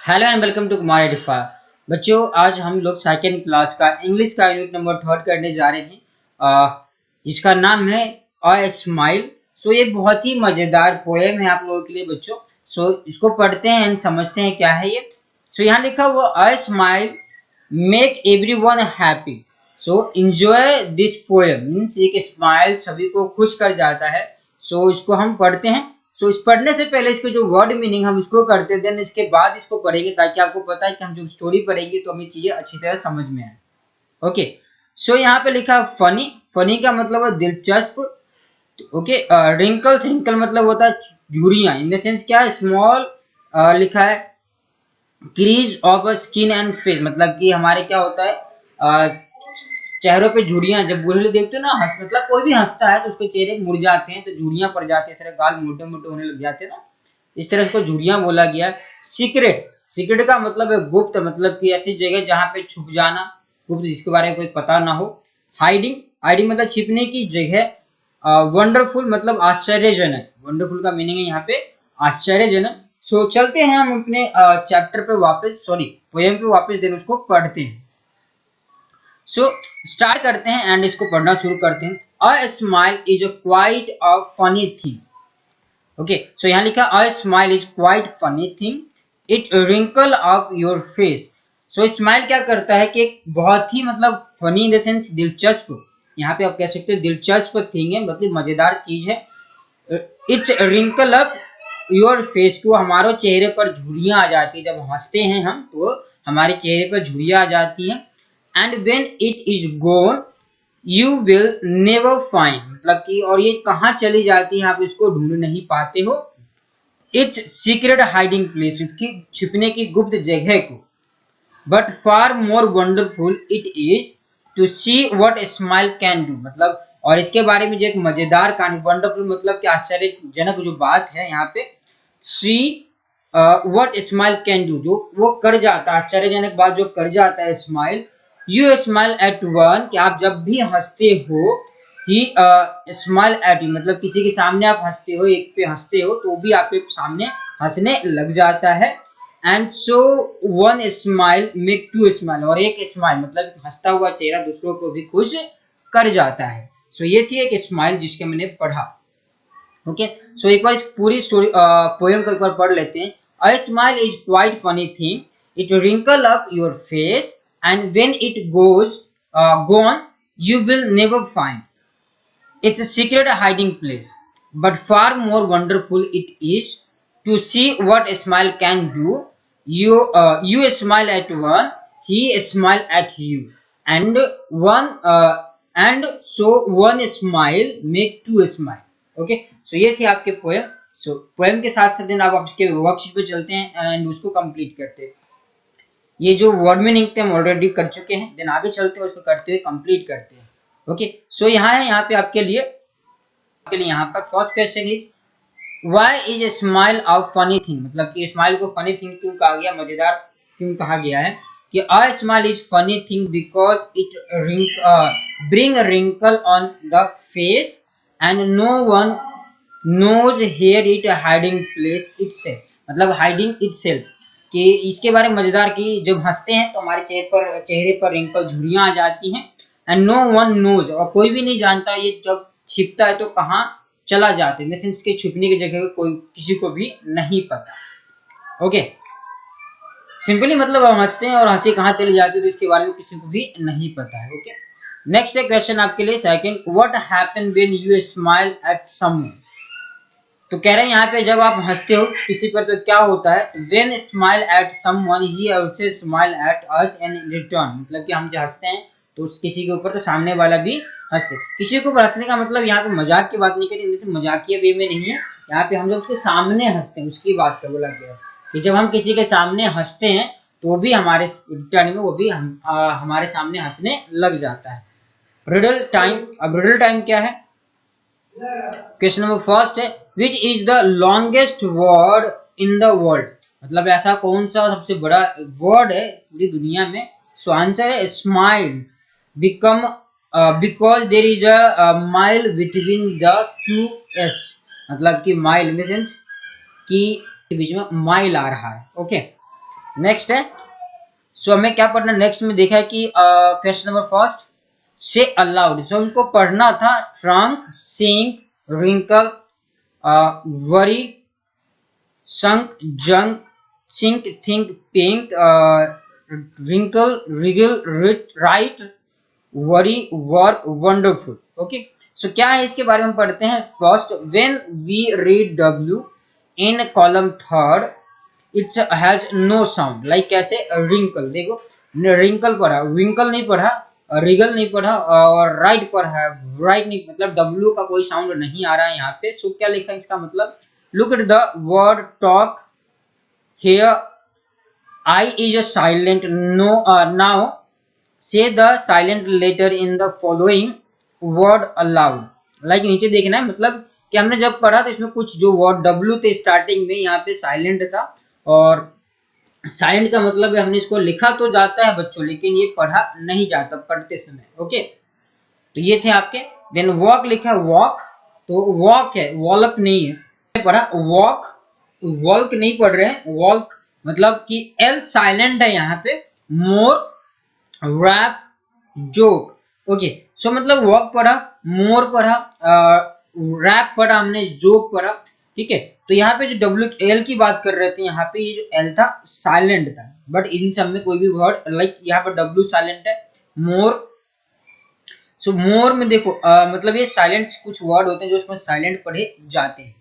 Hello and welcome to Kumar एडिफा। बच्चों, आज हम लोग सेकेंड क्लास का इंग्लिश का यूनिट नंबर 3 करने जा रहे हैं, जिसका नाम है अ स्माइल। सो ये बहुत ही मजेदार पोएम है आप लोगों के लिए बच्चों। सो इसको पढ़ते हैं एंड समझते हैं क्या है ये। सो यहाँ लिखा हुआ a smile make everyone happy. So enjoy this poem means एक स्माइल सभी को खुश कर जाता है। सो इसको हम पढ़ते हैं। सो इस पढ़ने से पहले इसके जो वर्ड मीनिंग हम इसको करते हैं, देन इसके बाद इसको पढ़ेंगे ताकि आपको पता है कि हम जब स्टोरी पढ़ेंगे तो हमें चीजें अच्छी तरह समझ में आए। ओके, सो यहाँ पे लिखा फनी। फनी का मतलब है दिलचस्प। ओके, रिंकल्स, रिंकल मतलब होता है झुर्रियां। इन द सेंस क्या है, स्मॉल लिखा है crease of skin and face, मतलब कि हमारे क्या होता है, चेहरों पे झुर्रियां। जब बूढ़े देखते हो ना, हंस मतलब कोई भी हंसता है तो उसके चेहरे मुड़ जाते हैं, तो झुर्रियां पड़ जाती है, इस तरह गाल मोटे मोटे होने लग जाते हैं ना, इस तरह इसको झुर्रियां बोला गया। सीक्रेट, सीक्रेट का मतलब है गुप्त, मतलब कि ऐसी जगह जहां पे छुप जाना, गुप्त जिसके बारे में कोई पता ना हो। हाइडिंग, हाइडिंग मतलब छिपने की जगह। वंडरफुल मतलब आश्चर्यजनक, वंडरफुल का मीनिंग है यहाँ पे आश्चर्यजनक। सो चलते हैं हम अपने चैप्टर पे वापस, सॉरी पोएम पे वापस, देन उसको पढ़ते हैं। सो स्टार्ट करते हैं एंड इसको पढ़ना शुरू करते हैं। A smile is quite a funny thing. Okay, so यहाँ लिखा a smile is quite funny thing, it wrinkle up your face. So smile क्या करता है कि बहुत ही मतलब फनी इन द सेंस दिलचस्प, यहाँ पे आप कह सकते हो दिलचस्प थिंग है, मतलब मजेदार चीज है। It's wrinkle up your face, को हमारे चेहरे पर झुर्रियां आ जाती है, जब हंसते हैं हम तो हमारे चेहरे पर झुर्रियां आ जाती है। And when it is gone you will never find, मतलब कि और ये कहाँ चली जाती है आप इसको ढूंढ नहीं पाते हो। इट्स सीक्रेट हाइडिंग प्लेस, इसकी छिपने की गुप्त जगह को। But far more wonderful it is to see what smile can do, मतलब और इसके बारे में जो एक मजेदार कहानी, वंडरफुल मतलब कि आश्चर्यजनक जो बात है यहाँ पे, सी व्हाट स्माइल कैन डू, जो वो कर जाता है, आश्चर्यजनक बात जो कर जाता है smile. You smile at one, कि आप जब भी हंसते हो, ही स्माइल एट यू, मतलब किसी के सामने आप हंसते हो, एक पे हंसते हो तो भी आपके सामने हंसने लग जाता है। And so one smile make two smile, और एक स्माइल मतलब हंसता हुआ चेहरा दूसरों को भी खुश कर जाता है। सो ये थी एक स्माइल जिसके मैंने पढ़ा। ओके, सो एक बार इस पूरी स्टोरी पोएम को एक बार पढ़ लेते हैं। A smile is quite funny thing, it wrinkle up your face, and when it goes gone you will never find, it's a secret hiding place, but far more wonderful it is to see what a smile can do. You smile at one, he smile at you, and and so one smile make two smile. Okay, so ये थी आपके poem. सो poem के साथ साथ दिन आप इसके worksheet पे चलते हैं एंड उसको कंप्लीट करते हैं। ये जो वर्ड मीनिंग थे हम ऑलरेडी कर चुके हैं, देन आगे चलते हैं उसको करते हुए कंप्लीट करते हैं। ओके, सो यहाँ है, यहाँ पे आपके लिए यहाँ पर first question is why is smile a funny thing, मतलब कि स्माइल को फनी थिंग क्यों कहा गया, मजेदार क्यों कहा गया है। कि a smile is funny thing because it bring wrinkle on the face and no one knows here it hiding place itself, मतलब हाइडिंग इटसेल्फ, कि इसके बारे में मजेदार कि जब हंसते हैं तो हमारे चेहरे पर रिंकल झुर्रियां आ जाती हैं। एंड नो वन नोज, और कोई भी नहीं जानता ये जब छिपता है तो कहाँ चला जाता है, मींस इसके छुपने की जगह कोई किसी को भी नहीं पता। ओके, सिंपली मतलब हम हंसते हैं और हंसी कहाँ चली जाती है तो इसके बारे में किसी को भी नहीं पता है। ओके, नेक्स्ट क्वेश्चन आपके लिए second, what happen when you smile at someone. तो कह रहे हैं यहाँ पे जब आप हंसते हो किसी पर तो क्या होता है, when smile at someone he also smile at us in return, मतलब कि हम जब हंसते हैं तो किसी के ऊपर तो सामने वाला भी हंसते। किसी के ऊपर हंसने का मतलब यहाँ पे मजाक की बात नहीं करी, जैसे मजाकिया वे में नहीं है, यहाँ पे हम जब उसके सामने हंसते हैं उसकी बात का बोला गया कि जब हम किसी के सामने हंसते हैं तो भी हमारे रिटर्न में वो भी हमारे सामने हंसने लग जाता है। रिडल टाइम, अब रिडल टाइम क्या है। क्वेश्चन नंबर फर्स्ट है which is the longest word in the world, मतलब ऐसा कौन सा सबसे बड़ा वर्ड है पूरी दुनिया में। सो आंसर है smile, become because there is a mile between the two S, मतलब कि माइल इन द सेंस कि बीच में माइल आ रहा है। ओके, नेक्स्ट है, सो हमें क्या पढ़ना नेक्स्ट में देखा है कि क्वेश्चन नंबर फर्स्ट से अलाउड, सो हमको पढ़ना था trunk, sink, wrinkle, worry, sunk, junk, sink, think, pink, wrinkle, wriggle, writ, write, worry, work, wonderful. Okay, so क्या है इसके बारे में पढ़ते हैं। First, when we read W in column third it's has no sound, like कैसे, wrinkle, देखो wrinkle पढ़ा, विंकल नहीं पढ़ा, रिगल नहीं पढ़ा, और राइट पढ़ा है, राइट नहीं, मतलब डब्ल्यू का कोई साउंड नहीं आ रहा है यहाँ पे। सो क्या लिखा है इसका मतलब, look at the word talk here, I is a silent, no now say the silent letter in the following word aloud, like नीचे देखना है, मतलब कि हमने जब पढ़ा तो इसमें कुछ जो वर्ड डब्ल्यू थे स्टार्टिंग में, यहाँ पे साइलेंट था, और साइलेंट का मतलब है हमने इसको लिखा तो जाता है बच्चों, लेकिन ये पढ़ा नहीं जाता पढ़ते समय। ओके, तो ये थे आपके। देन वॉक लिखा है, वॉक, तो वॉक है, वॉलक नहीं है, पढ़ा वॉक, वॉल्क नहीं पढ़ रहे हैं, वॉल्क मतलब कि एल साइलेंट है यहाँ पे, मोर, रैप, जोक। ओके, सो मतलब वॉक पढ़ा, मोर पढ़ा, रैप पढ़ा हमने, जोक पढ़ा। ठीक है, तो यहाँ पे जो डब्ल्यू एल की बात कर रहे थे, यहाँ पे ये जो एल था साइलेंट था, बट इन सब में कोई भी वर्ड, लाइक यहाँ पर डब्ल्यू साइलेंट है, मोर, सो मोर में देखो मतलब ये साइलेंट कुछ वर्ड होते हैं जो उसमें साइलेंट पढ़े जाते हैं।